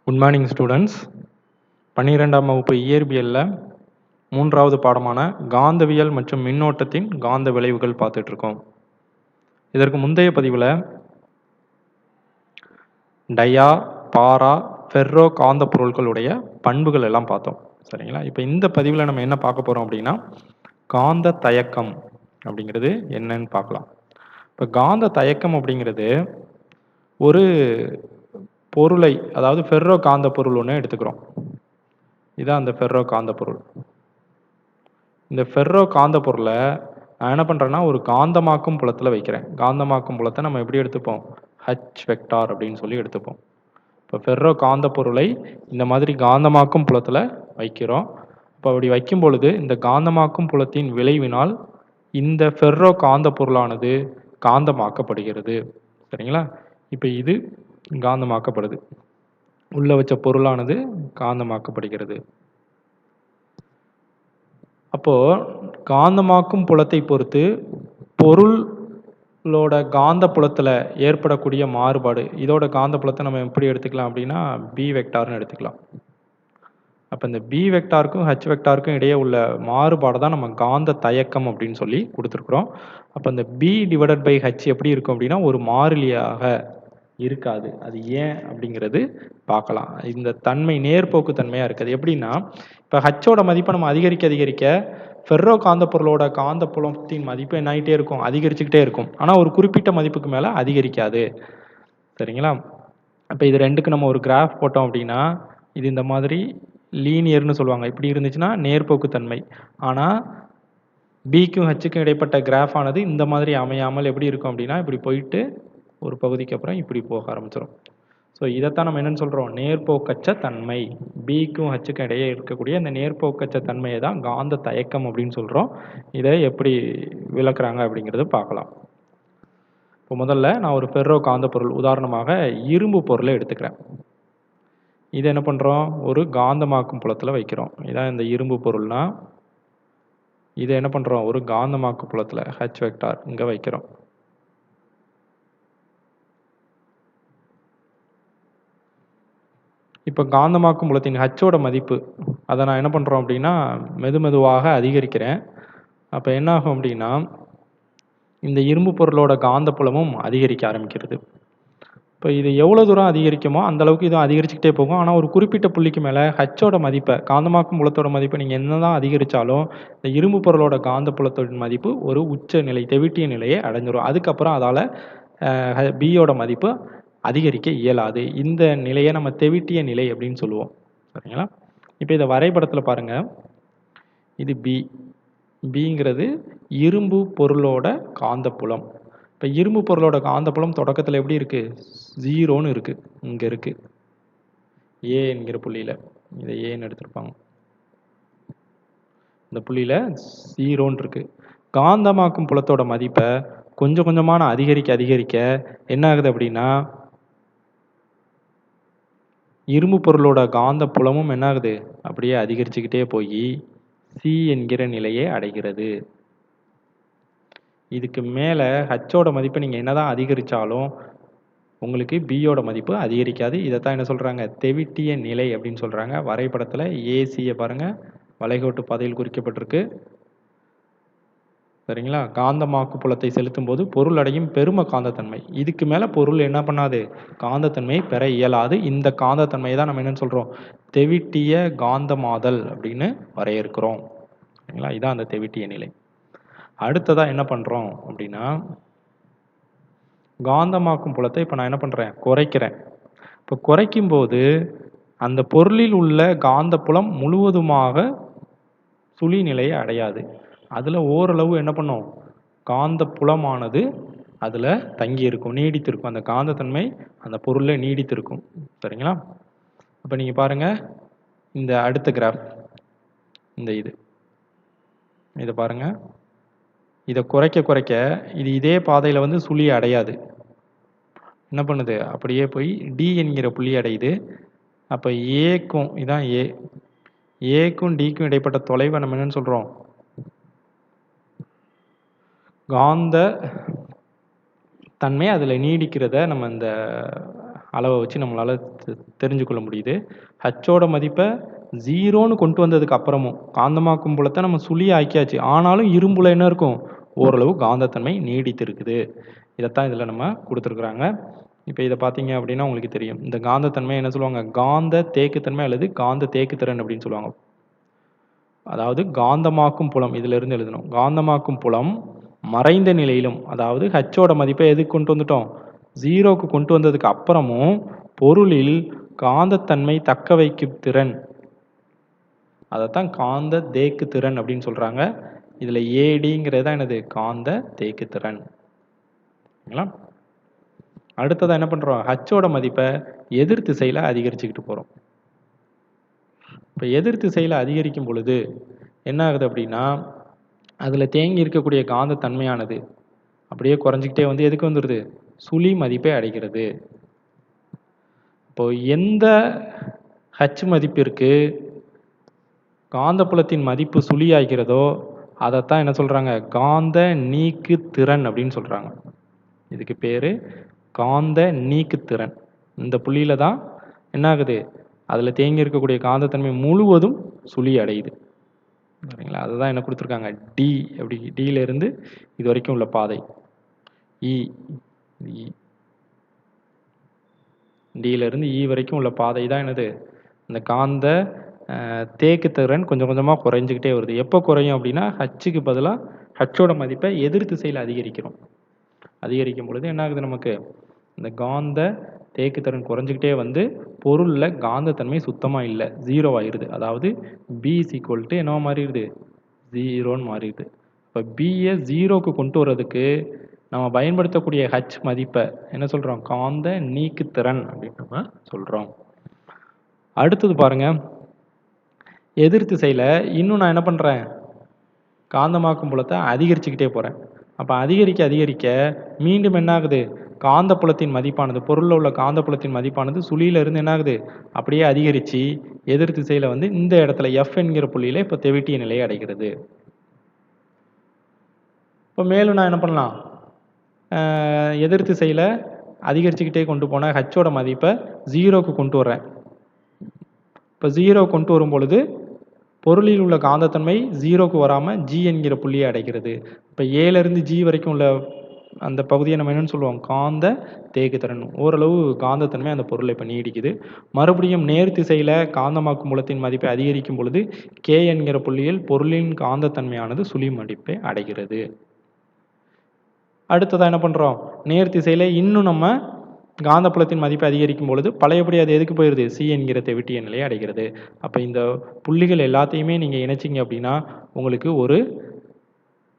Good morning students. 12ஆம் வகுப்பு இயற்பியலில் 3வது பாடமான காந்தவியல் மற்றும் மின்னோட்டத்தின் காந்த விளைவுகள் பார்த்துட்டு இருக்கோம். இதற்கு முந்தைய பதிவில் டயா, பாரா, ஃபெர்ரோ காந்த பொருட்களுடைய பண்புகள் எல்லாம் பார்த்தோம். சரிங்களா? இப்போ இந்த பதிவில் நம்ம என்ன பார்க்க போகிறோம் அப்படின்னா, காந்த தயக்கம் அப்படிங்கிறது என்னன்னு பார்க்கலாம். இப்போ காந்த தயக்கம் அப்படிங்கிறது ஒரு பொருளை, அதாவது ஃபெர்ரோ காந்த பொருள் ஒன்று எடுத்துக்கிறோம். இதான் அந்த ஃபெர்ரோ காந்த பொருள். இந்த ஃபெர்ரோ காந்த பொருளை நான் என்ன பண்ணுறேன்னா ஒரு காந்தமாக்கும் புலத்தில் வைக்கிறேன். காந்தமாக்கும் புலத்தை நம்ம எப்படி எடுத்துப்போம்? ஹச் வெக்டார் அப்படின்னு சொல்லி எடுத்துப்போம். இப்போ ஃபெர்ரோ காந்த பொருளை இந்த மாதிரி காந்தமாக்கும் புலத்தில் வைக்கிறோம். இப்போ அப்படி வைக்கும் பொழுது இந்த காந்தமாக்கும் புலத்தின் விளைவினால் இந்த ஃபெர்ரோ காந்த பொருளானது காந்தமாக்கப்படுகிறது. சரிங்களா? இப்போ இது காந்தமாக்கப்படுது. உள்ள வச்ச பொருளானது காந்தமாக்கப்படுகிறது. அப்போ காந்தமாக்கும் புலத்தை பொறுத்து பொருளோட காந்த புலத்தில் ஏற்படக்கூடிய மாறுபாடு, இதோட காந்த புலத்தை நம்ம எப்படி எடுத்துக்கலாம் அப்படின்னா பி வெக்டார்னு எடுத்துக்கலாம். அப்போ இந்த பி வெக்டாருக்கும் ஹச் வெக்டாருக்கும் இடையே உள்ள மாறுபாடு தான் நம்ம காந்த தயக்கம் அப்படின்னு சொல்லி கொடுத்துருக்குறோம். அப்போ இந்த பி டிவைடட் பை ஹச் எப்படி இருக்கும் அப்படின்னா ஒரு மாறிலியாக இருக்காது. அது ஏன் அப்படிங்கிறது பார்க்கலாம். இந்த தன்மை நேர்போக்கு தன்மையாக இருக்குது. எப்படின்னா இப்போ ஹச்சோட மதிப்பை நம்ம அதிகரிக்க ஃபெர்ரோ காந்த பொருளோட காந்த புலத்தின் மதிப்பு என்ன ஆகிட்டே இருக்கும்? அதிகரிச்சுக்கிட்டே இருக்கும். ஆனால் ஒரு குறிப்பிட்ட மதிப்புக்கு மேலே அதிகரிக்காது. சரிங்களா? இப்போ இது ரெண்டுக்கு நம்ம ஒரு கிராஃப் போட்டோம் அப்படின்னா இது இந்த மாதிரி லீனியர்னு சொல்லுவாங்க. இப்படி இருந்துச்சுன்னா நேர்போக்கு தன்மை. ஆனால் பிக்கும் ஹச்சுக்கும் இடைப்பட்ட கிராஃப் ஆனது இந்த மாதிரி அமையாமல் எப்படி இருக்கும் அப்படின்னா இப்படி போயிட்டு ஒரு பகுதிக்கு அப்புறம் இப்படி போக ஆரம்பிச்சிடும். ஸோ இதைத்தான் நம்ம என்னென்னு சொல்கிறோம்? நேர்போக்கச்ச தன்மை. பிக்கும் ஹச்சுக்கும் இடையே இருக்கக்கூடிய அந்த நேர்போக்கச்ச தன்மையை தான் காந்த தயக்கம் அப்படின்னு சொல்கிறோம். இதை எப்படி விளக்குறாங்க அப்படிங்கிறது பார்க்கலாம். இப்போ முதல்ல நான் ஒரு ஃபெர்ரோ காந்த பொருள், உதாரணமாக இரும்பு பொருளை எடுத்துக்கிறேன். இதை என்ன பண்ணுறோம்? ஒரு காந்தமாக்கும் புலத்தில் வைக்கிறோம். இதான் இந்த இரும்பு பொருள்னா இதை என்ன பண்ணுறோம்? ஒரு காந்தமாக்கும் புலத்தில் ஹச் வெக்டார் இங்கே வைக்கிறோம். இப்போ காந்தமாக்கும் புலத்தின் ஹச்சோட மதிப்பு அதை நான் என்ன பண்ணுறோம் அப்படின்னா மெதுவாக அதிகரிக்கிறேன். அப்போ என்ன ஆகும் அப்படின்னா இந்த இரும்பு பொருளோட காந்த புலமும் அதிகரிக்க ஆரம்பிக்கிறது. இப்போ இது எவ்வளோ தூரம் அதிகரிக்குமோ அந்த அளவுக்கு இதுவும் அதிகரிச்சுக்கிட்டே போகும். ஆனால் ஒரு குறிப்பிட்ட புள்ளிக்கு மேலே ஹச்சோட மதிப்பை, காந்தமாக்கும் புலத்தோட மதிப்பை நீங்கள் என்ன தான் அதிகரித்தாலும் இந்த இரும்பு பொருளோட காந்த புலத்தோட மதிப்பு ஒரு உச்ச நிலை, தெவிட்டிய நிலையை அடைஞ்சிடும். அதுக்கப்புறம் அதால் பியோட மதிப்பு அதிகரிக்க இயலாது. இந்த நிலையை நம்ம தெவிட்டிய நிலை அப்படின்னு சொல்லுவோம். சரிங்களா? இப்போ இதை வரைபடத்தில் பாருங்கள். இது பிங்கிறது இரும்பு பொருளோட காந்தப்புலம். இப்போ இரும்பு பொருளோட காந்தப்புலம் தொடக்கத்தில் எப்படி இருக்குது? 0ன்னு இருக்குது. இங்கே இருக்குது ஏ என்கிற புள்ளியில். இதை ஏன்னு எடுத்திருப்பாங்க. இந்த புள்ளியில் 0ன்னு இருக்குது. காந்தமாக்கும் புலத்தோட மதிப்பை கொஞ்சம் கொஞ்சமான அதிகரிக்க என்ன ஆகுது அப்படின்னா இரும்பு பொருளோட காந்த புலமும் என்ன ஆகுது? அப்படியே அதிகரிச்சுக்கிட்டே போய் சி என்கிற நிலையை அடைகிறது. இதுக்கு மேலே ஹச்சோட மதிப்பை நீங்கள் என்னதான் அதிகரித்தாலும் உங்களுக்கு பியோட மதிப்பு அதிகரிக்காது. இதைத்தான் என்ன சொல்கிறாங்க? தெவிட்டிய நிலை அப்படின்னு சொல்கிறாங்க. வரைபடத்தில் ஏசியை பாருங்கள், வளைகோட்டு பாதையில் குறிக்கப்பட்டிருக்கு. சரிங்களா? காந்தமாக்கு புலத்தை செலுத்தும் போது பொருள் அடையும் பெரும காந்தத்தன்மை. இதுக்கு மேலே பொருள் என்ன பண்ணாது? காந்தத்தன்மையை பெற இயலாது. இந்த காந்தத்தன்மையை தான் நம்ம என்னன்னு சொல்கிறோம்? தெவிட்டிய காந்தமாதல் அப்படின்னு வரையறுக்கிறோம். சரிங்களா? இதான் அந்த தெவிட்டிய நிலை. அடுத்ததாக என்ன பண்ணுறோம் அப்படின்னா காந்தமாக்கும் புலத்தை இப்போ நான் என்ன பண்ணுறேன்? குறைக்கிறேன். இப்போ குறைக்கும் போது அந்த பொருளில் உள்ள காந்த புலம் முழுவதுமாக சுழி நிலையை அடையாது. அதில் ஓரளவு என்ன பண்ணும்? காந்த புலமானது அதில் தங்கி இருக்கும், நீடித்திருக்கும். அந்த காந்தத்தன்மை அந்த பொருளில் நீடித்திருக்கும். சரிங்களா? அப்போ நீங்கள் பாருங்கள், இந்த அடுத்த கிராஃப், இந்த இதை பாருங்கள். இதை குறைக்க இது இதே பாதையில் வந்து சுழியை அடையாது. என்ன பண்ணுது? அப்படியே போய் டி என்கிற புள்ளி அடையுது. அப்போ ஏக்கும், இதான் ஏக்கும் டிக்கும் இடைப்பட்ட தொலைவை நம்ம என்னன்னு சொல்கிறோம்? காந்த தன்மை அதில் நீடிக்கிறத நம்ம இந்த அளவை வச்சு நம்மளால் தெரிஞ்சுக்கொள்ள முடியுது. ஹச்சோட மதிப்பை 0ன்னு கொண்டு வந்ததுக்கு அப்புறமும் காந்தமாக்கும் புலத்தை நம்ம சுழி ஆக்கியாச்சு. ஆனாலும் இரும்புல என்ன இருக்கும், ஓரளவு காந்தத்தன்மை நீடித்திருக்குது. இதைத்தான் இதில் நம்ம கொடுத்துருக்குறாங்க. இப்போ இதை பார்த்தீங்க அப்படின்னா உங்களுக்கு தெரியும். இந்த காந்தத்தன்மை என்ன சொல்லுவாங்க, காந்த தேக்குத்தன்மை அல்லது காந்த தேக்குத்திறன் அப்படின்னு சொல்லுவாங்க. அதாவது காந்தமாக்கும் புலம் இதிலிருந்து இருந்து எழுதணும். காந்தமாக்கும் புலம் மறைந்த நிலையிலும், அதாவது ஹச்சோட மதிப்பை எதுக்கு கொண்டு வந்துட்டோம், 0க்கு கொண்டு வந்ததுக்கு அப்புறமும் பொருளில் காந்தத்தன்மை தக்க வைக்கும் திறன், அதைத்தான் காந்த தேக்கு திறன் அப்படின்னு சொல்றாங்க. இதுல ஏடிங்கிறது தான் என்னது, காந்த தேக்கு திறன். அடுத்ததான் என்ன பண்றோம், ஹச்சோட மதிப்பை எதிர் திசையில அதிகரிச்சுக்கிட்டு போறோம். இப்போ எதிர் திசையில அதிகரிக்கும் பொழுது என்ன ஆகுது அப்படின்னா, அதுல தேங்கி இருக்கக்கூடிய காந்த தன்மையானது அப்படியே குறைஞ்சிக்கிட்டே வந்து எதுக்கு வந்துடுது, சுழி மதிப்பை அடைகிறது. இப்போ எந்த ஹச் மதிப்பிற்கு காந்தப்புலத்தின் மதிப்பு சுழி ஆகிறதோ அதைத்தான் என்ன சொல்றாங்க, காந்த நீக்கு திறன் அப்படின்னு சொல்றாங்க. இதுக்கு பேரு காந்த நீக்கு திறன். இந்த புள்ளியில தான் என்ன ஆகுது, அதுல தேங்கி இருக்கக்கூடிய காந்தத்தன்மை முழுவதும் சுழி அடையுது. சரிங்களா, அதுதான் என்ன கொடுத்துருக்காங்க, டி. அப்படி டியில இருந்து இது வரைக்கும் உள்ள பாதை இ, டியில இருந்து இ வரைக்கும் உள்ள பாதை தான் என்னது, இந்த காந்த தேக்கு திறன் கொஞ்சம் கொஞ்சமாக குறைஞ்சிக்கிட்டே வருது. எப்போ குறையும் அப்படின்னா, ஹச்சுக்கு பதிலாக ஹச்சோட மதிப்பை எதிர் திசையில் அதிகரிக்கிறோம். அதிகரிக்கும் பொழுது என்ன ஆகுது, நமக்கு இந்த காந்த தேக்கு திறன் குறைஞ்சிக்கிட்டே வந்து பொருளில் காந்தத்தன்மை சுத்தமாக இல்லை, 0 ஆயிடுது. அதாவது பி இஸ் ஈக்குவல் டு என்னவா மாறிடுது, 0ன்னு மாறிடுது. இப்போ பியை 0க்கு கொண்டு வர்றதுக்கு நம்ம பயன்படுத்தக்கூடிய ஹச் மதிப்பை என்ன சொல்கிறோம், காந்த நீக்கு திறன் அப்படின்னு நம்ம சொல்கிறோம். அடுத்தது பாருங்க, எதிர் திசையில் இன்னும் நான் என்ன பண்ணுறேன், காந்தமாக்கும் புலத்தை அதிகரிச்சுக்கிட்டே போகிறேன். அப்போ அதிகரிக்க அதிகரிக்க மீண்டும் என்ன ஆகுது, காந்தப்புலத்தின் மதிப்பானது, பொருளில் உள்ள காந்தப்புலத்தின் மதிப்பானது சுழியிலிருந்து என்ன ஆகுது, அப்படியே அதிகரித்து எதிர் திசையில் வந்து இந்த இடத்துல எஃப் என்கிற புள்ளியில் இப்போ தெவிட்டிய நிலையை அடைகிறது. இப்போ மேலும் நான் என்ன பண்ணலாம், எதிர் திசையில் அதிகரிச்சுக்கிட்டே கொண்டு போன ஹச்சோட மதிப்பை 0க்கு கொண்டு வர்றேன். இப்போ 0 கொண்டு வரும் பொழுது பொருளில் உள்ள காந்தத்தன்மை 0க்கு வராமல் ஜி என்கிற புள்ளியை அடைகிறது. இப்போ ஏலேருந்து ஜி வரைக்கும் உள்ள அந்த பகுதியை நம்ம என்னன்னு சொல்லுவோம், காந்த தேக்குத்திறன். ஓரளவு காந்தத்தன்மை அந்த பொருளை இப்போ நீடிக்குது. மறுபடியும் நேர் திசையில் காந்தமாக்கும் புலத்தின் மதிப்பை அதிகரிக்கும் பொழுது கே என்கிற புள்ளியில் பொருளின் காந்தத்தன்மையானது சுழி மதிப்பை அடைகிறது. அடுத்ததாக என்ன பண்ணுறோம், நேர் திசையில் இன்னும் நம்ம காந்தப்புலத்தின் மதிப்பை அதிகரிக்கும் பொழுது பழையபடி அது எதுக்கு போயிடுது, சி என்கிற தெவிட்டிய நிலையை அடைகிறது. அப்போ இந்த புள்ளிகள் எல்லாத்தையுமே நீங்கள் இணைச்சிங்க அப்படின்னா உங்களுக்கு ஒரு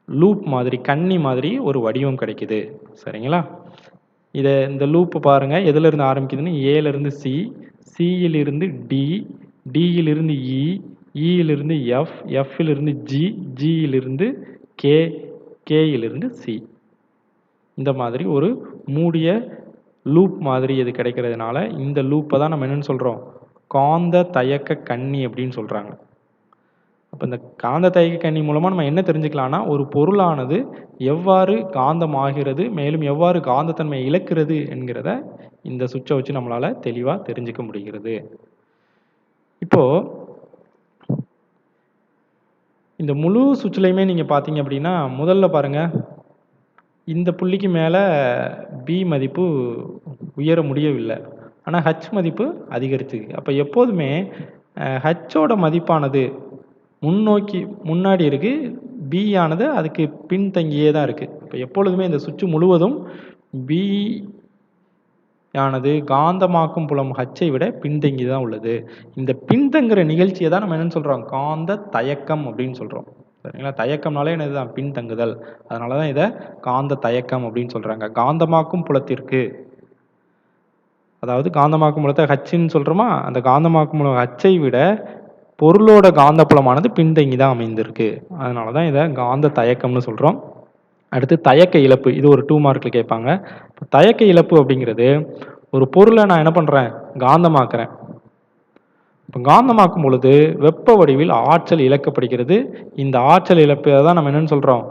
லூப் மாதிரி, கண்ணி மாதிரி ஒரு வடிவம் கிடைக்குது. சரிங்களா, இதை இந்த லூப்பு பாருங்கள் எதுலேருந்து ஆரம்பிக்குதுன்னு, ஏலேருந்து சி, சியிலிருந்து டி, டியிலிருந்து இ, இயிலிருந்து எஃப், எஃப்இலிருந்து ஜி, ஜியிலிருந்து கே, கேயிலிருந்து சி. இந்த மாதிரி ஒரு மூடிய லூப் மாதிரி இது கிடைக்கிறதுனால இந்த லூப்பை தான் நம்ம என்னன்னு சொல்கிறோம், காந்த தயக்க கண்ணி அப்படின்னு சொல்கிறாங்க. அப்போ இந்த காந்த தயக்க கண்ணி மூலமாக நம்ம என்ன தெரிஞ்சுக்கலாம்னா, ஒரு பொருளானது எவ்வாறு காந்தமாகிறது, மேலும் எவ்வாறு காந்தத்தன்மை இழக்கிறது என்கிறத இந்த சுவிட்சை வச்சு நம்மளால் தெளிவாக தெரிஞ்சுக்க முடிகிறது. இப்போது இந்த முழு சுவிட்சிலையுமே நீங்கள் பார்த்தீங்க அப்படின்னா, முதல்ல பாருங்கள், இந்த புள்ளிக்கு மேலே பி மதிப்பு உயர முடியவில்லை, ஆனால் ஹச் மதிப்பு அதிகரிச்சுக்கு. அப்போ எப்போதுமே ஹச்சோட மதிப்பானது முன்னோக்கி முன்னாடி இருக்குது, பி ஆனது அதுக்கு பின்தங்கியே தான் இருக்குது. இப்போ எப்பொழுதுமே இந்த சுவிட்ச் முழுவதும் பி ஆனது காந்தமாக்கும் புலம் ஹச்சை விட பின்தங்கி தான் உள்ளது. இந்த பின்தங்குற நிகழ்ச்சியை தான் நம்ம என்னன்னு சொல்கிறோம், காந்த தயக்கம் அப்படின்னு சொல்கிறோம். சரிங்களா, தயக்கம்னாலே என்னது தான், பின்தங்குதல். அதனால தான் இதை காந்த தயக்கம் அப்படின்னு சொல்கிறாங்க. காந்தமாக்கும் புலத்திற்கு, அதாவது காந்தமாக்கும் புலத்தை ஹச்சுன்னு சொல்கிறோமா, அந்த காந்தமாக்கும் புலம் ஹச்சை விட பொருளோட காந்தப்புலமானது பின்தங்கி தான் அமைந்திருக்கு. அதனால தான் இதை காந்த தயக்கம்னு சொல்கிறோம். அடுத்து தயக்க இழப்பு, இது ஒரு 2 மார்க்கில் கேட்பாங்க. தயக்க இழப்பு அப்படிங்கிறது, ஒரு பொருளை நான் என்ன பண்ணுறேன், காந்தமாக்குறேன். இப்போ காந்தமாக்கும் பொழுது வெப்ப வடிவில் ஆற்றல் இழக்கப்படுகிறது. இந்த ஆற்றல் இழப்பை தான் நம்ம என்னன்னு சொல்கிறோம்,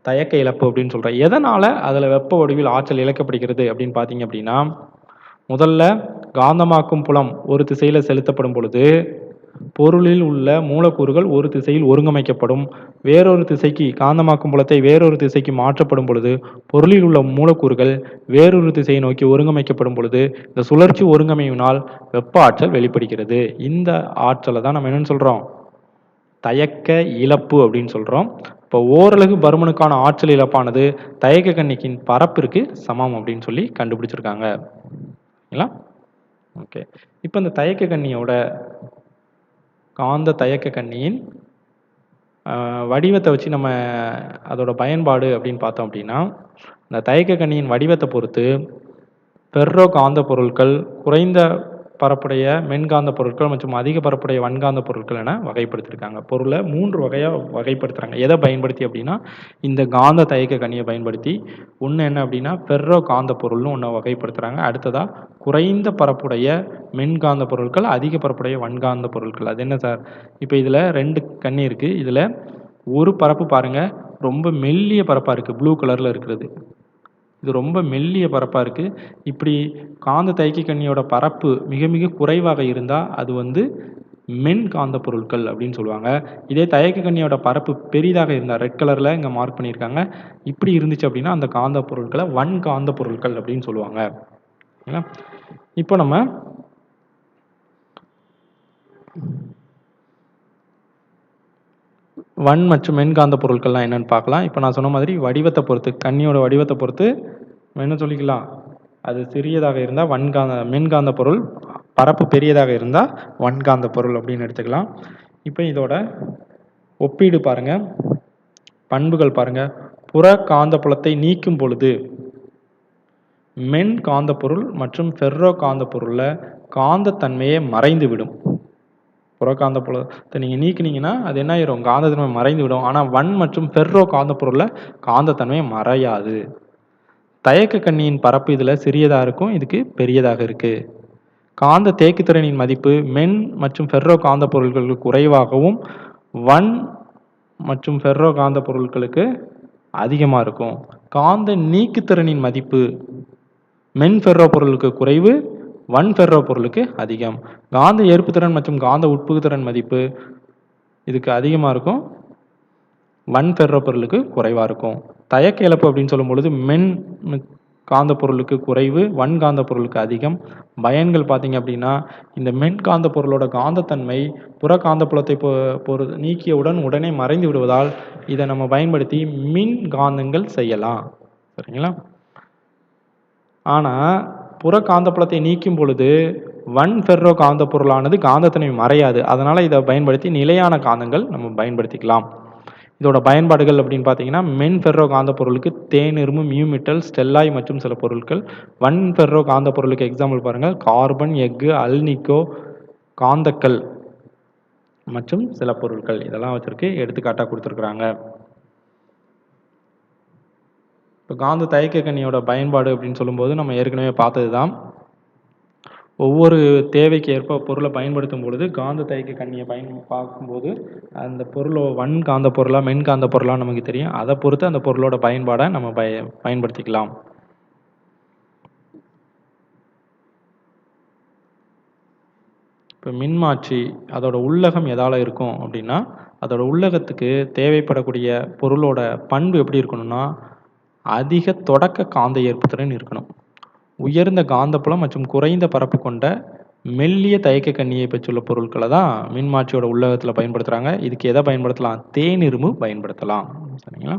தயக்க இழப்பு அப்படின்னு சொல்கிறோம். எதனால் அதில் வெப்ப வடிவில் ஆற்றல் இழக்கப்படுகிறது அப்படின்னு பார்த்தீங்க அப்படின்னா, முதல்ல காந்தமாக்கும் புலம் ஒரு திசையில செலுத்தப்படும் பொழுது பொருளில் உள்ள மூலக்கூறுகள் ஒரு திசையில் ஒருங்கமைக்கப்படும். வேறொரு திசைக்கு காந்தமாக்கும் புலத்தை வேறொரு திசைக்கு மாற்றப்படும் பொழுது பொருளில் உள்ள மூலக்கூறுகள் வேறொரு திசையை நோக்கி ஒருங்கமைக்கப்படும் பொழுது இந்த சுழற்சி ஒருங்கமைவினால் வெப்ப ஆற்றல் வெளிப்படுகிறது. இந்த ஆற்றலை தான் நம்ம என்னன்னு சொல்றோம்? தயக்க இழப்பு அப்படின்னு சொல்றோம். இப்போ ஓரலகு பருமனுக்கான ஆற்றல் இழப்பானது தயக்க கண்ணியின் பரப்பிற்கு சமம் அப்படின்னு சொல்லி கண்டுபிடிச்சிருக்காங்க. ஓகே. இப்போ இந்த தயக்க கண்ணியோட காந்த தயக்க கண்ணியின் வடிவத்தை வச்சு நம்ம அதோட பயன்பாடு அப்படின்னு பார்த்தோம் அப்படின்னா, இந்த தயக்க கண்ணியின் வடிவத்தை பொறுத்து ஃபெர்ரோ காந்த பொருட்கள், குறைந்த பரப்புடைய மென்காந்த பொருட்கள் மற்றும் அதிக பரப்புடைய வன்காந்த பொருட்கள் என வகைப்படுத்தியிருக்காங்க. பொருளை 3 வகையா வகைப்படுத்துறாங்க. எதை பயன்படுத்தி அப்படின்னா, இந்த காந்த தயக்க கண்ணியை பயன்படுத்தி. ஒண்ணு என்ன அப்படின்னா, ஃபெர்ரோ காந்த பொருள்னு ஒண்ண வகைப்படுத்துறாங்க. அடுத்ததா குறைந்த பரப்புடைய மென்காந்த பொருட்கள், அதிக பரப்புடைய வன்காந்த பொருட்கள். அது என்ன சார்? இப்போ இதுல 2 கண்ணி இருக்கு. இதுல ஒரு பரப்பு பாருங்க ரொம்ப மெல்லிய பரப்பா இருக்கு. ப்ளூ கலர்ல இருக்கிறது. இது ரொம்ப மெல்லிய பரப்பா இருக்கு. இப்படி காந்த தயக்க கண்ணியோட பரப்பு மிக மிக குறைவாக இருந்தா அது வந்து மென் காந்த பொருட்கள் அப்படின்னு சொல்லுவாங்க. இதே தயக்க கண்ணியோட பரப்பு பெரிதாக இருந்தா ரெட் கலர்ல இங்க மார்க் பண்ணியிருக்காங்க. இப்படி இருந்துச்சு அப்படின்னா அந்த காந்த பொருட்களை வன்காந்த பொருட்கள் அப்படின்னு சொல்லுவாங்க. இப்போ நம்ம வன் மற்றும் மென்காந்த பொருட்கள்லாம் என்னன்னு பார்க்கலாம். இப்போ நான் சொன்ன மாதிரி வடிவத்தை பொறுத்து, கண்ணியோட வடிவத்தை பொறுத்து என்ன சொல்லிக்கலாம்? அது சிறியதாக இருந்தால் மென்காந்த பொருள், பரப்பு பெரியதாக இருந்தால் வன்காந்த பொருள் அப்படின்னு எடுத்துக்கலாம். இப்போ இதோட ஒப்பீடு பாருங்க, பண்புகள் பாருங்க. புற காந்த புலத்தை நீக்கும் பொழுது மென் காந்த பொருள் மற்றும் ஃபெர்ரோ காந்த பொருள்ல காந்தத்தன்மையை மறைந்து விடும். புறக்காந்த புலத்தை நீங்க நீக்கினீங்கன்னா அது என்ன ஆயிரும்? காந்தத்தன்மை மறைந்து விடும். ஆனா வன் மற்றும் ஃபெர்ரோ காந்த பொருள்ல காந்தத்தன்மை மறையாது. தயக்க கண்ணியின் பரப்பு இதுல சிறியதா இருக்கும், இதுக்கு பெரியதாக இருக்கு. காந்த தேக்குத்திறனின் மதிப்பு மென் மற்றும் ஃபெர்ரோ காந்த பொருட்களுக்கு குறைவாகவும் வன் மற்றும் ஃபெர்ரோ காந்த பொருட்களுக்கு அதிகமா இருக்கும். காந்த நீக்குத்திறனின் மதிப்பு மென் ஃபெர்ரோ பொருளுக்கு குறைவு, வன் ஃபெர்ரோ பொருளுக்கு அதிகம். காந்த ஏற்புத்திறன் மற்றும் காந்த உட்புகுத்திறன் மதிப்பு இதுக்கு அதிகமா இருக்கும், வன் ஃபெர்ரோ பொருளுக்கு குறைவா இருக்கும். தயக்க இழப்பு அப்படின்னு சொல்லும் பொழுது மென் காந்த பொருளுக்கு குறைவு, வன் காந்த பொருளுக்கு அதிகம். பயன்கள் பார்த்தீங்க அப்படின்னா, இந்த மென் காந்த பொருளோட காந்தத்தன்மை புற காந்த புலத்தை நீக்கியவுடன் உடனே மறைந்து விடுவதால் இதை நம்ம பயன்படுத்தி மின் காந்தங்கள் செய்யலாம். சரிங்களா? ஆனா புற காந்தப்புலத்தை நீக்கும் பொழுது வன் ஃபெர்ரோ காந்த பொருளானது காந்தத்தன்மை மறையாது. அதனால இதை பயன்படுத்தி நிலையான காந்தங்கள் நம்ம பயன்படுத்திக்கலாம். இதோட பயன்பாடுகள் அப்படின்னு பார்த்தீங்கன்னா, மென் ஃபெர்ரோ காந்த பொருளுக்கு தேனிரும்பு, மியூமெட்டல், ஸ்டெல்லாய் மற்றும் சில பொருட்கள். வன் ஃபெர்ரோ காந்த பொருளுக்கு எக்ஸாம்பிள் பாருங்க, கார்பன், எஃகு, அல்னிக்கோ, காந்தக்கல் மற்றும் சில பொருட்கள். இதெல்லாம் வச்சிருக்கு, எடுத்துக்காட்டா கொடுத்துருக்குறாங்க. இப்போ காந்த தயக்க கண்ணியோட பயன்பாடு அப்படின்னு சொல்லும்போது நம்ம ஏற்கனவே பார்த்தது தான். ஒவ்வொரு தேவைக்கு ஏற்ப பொருளை பயன்படுத்தும் பொழுது காந்த தயக்க கண்ணியை பார்க்கும்போது அந்த பொருளோ வன் காந்த பொருளா மென் காந்த பொருளா நமக்கு தெரியும். அதை பொறுத்து அந்த பொருளோட பயன்பாடை நம்ம பயன்படுத்திக்கலாம். இப்போ மின்மாற்றி அதோட உள்ளகம் எதால இருக்கும் அப்படின்னா, அதோட உள்ளகத்துக்கு தேவைப்படக்கூடிய பொருளோட பண்பு எப்படி இருக்கணும்னா, அதிக தொடக்க காந்த ஏற்புத்திறன் இருக்கணும். உயர்ந்த காந்தப்புலம் மற்றும் குறைந்த பரப்பு கொண்ட மெல்லிய தயக்க கண்ணியை பெற்றுள்ள பொருட்களை தான் மின்மாற்றியோட உள்ளகத்தில் பயன்படுத்துகிறாங்க. இதுக்கு எதை பயன்படுத்தலாம்? தேனிரும்பு பயன்படுத்தலாம். சரிங்களா?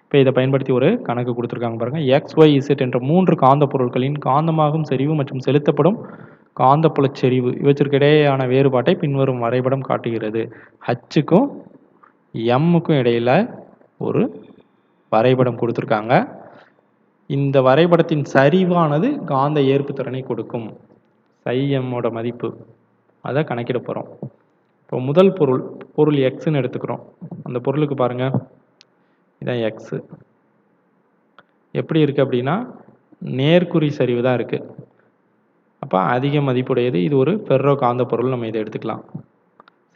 இப்போ இதை பயன்படுத்தி ஒரு கணக்கு கொடுத்துருக்காங்க பாருங்க. எக்ஸ், ஒய், இசட் என்ற 3 காந்த பொருட்களின் காந்தமாகும் செறிவு மற்றும் செலுத்தப்படும் காந்தப்புல செறிவு இவற்றிற்கு இடையேயான வேறுபாட்டை பின்வரும் வரைபடம் காட்டுகிறது. ஹச்சுக்கும் எம்முக்கும் இடையில ஒரு வரைபடம் கொடுத்துருக்காங்க. இந்த வரைபடத்தின் சரிவானது காந்த ஏற்புத்திறனை கொடுக்கும். சை-எம்மோட மதிப்பு அதை கணக்கிட போகிறோம். இப்போ முதல் பொருள் எக்ஸ்ன்னு எடுத்துக்கிறோம். அந்த பொருளுக்கு பாருங்க, இதான் எக்ஸ். எப்படி இருக்கு அப்படின்னா நேர்குறி சரிவு தான் இருக்கு. அப்போ அதிக மதிப்புடையது. இது ஒரு ஃபெர்ரோ காந்த பொருள், நம்ம இதை எடுத்துக்கலாம்.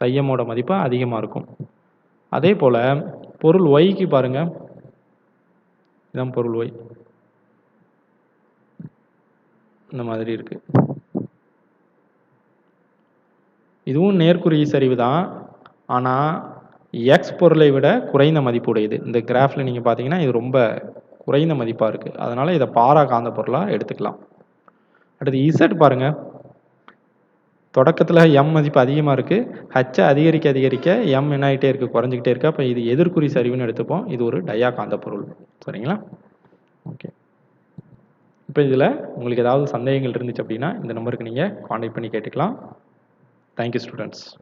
சை-எம்மோட மதிப்பு அதிகமாக இருக்கும். அதே போல பொருள் ஒய்க்கு பாருங்க, இதான் பொருள் ஒய். இந்த மாதிரி இருக்கு. இதுவும் நேர்க்குறி சரிவு தான். ஆனா எக்ஸ் பொருளை விட குறைந்த மதிப்புடையது. இந்த கிராஃப்ல நீங்க பார்த்தீங்கன்னா, இது ரொம்ப குறைந்த மதிப்பா இருக்கு. அதனால இத பாரா காந்த பொருளா எடுத்துக்கலாம். அடுத்து இசட் பாருங்க. தொடக்கத்துல எம் மதிப்பு அதிகமா இருக்கு. ஹச்ச அதிகரிக்க அதிகரிக்க எம் என்ன ஆயிட்டே இருக்கு? குறைஞ்சுக்கிட்டே இருக்கு. அப்ப இது எதிர்க்குறி சரிவுன்னு எடுத்துப்போம். இது ஒரு டயா காந்த பொருள். சரிங்களா? ஓகே. இப்ப இதுல உங்களுக்கு ஏதாவது சந்தேகங்கள் இருந்துச்சு அப்படின்னா, இந்த நம்பருக்கு நீங்க கான்டாக்ட் பண்ணி கேட்டுக்கலாம். Thank you students.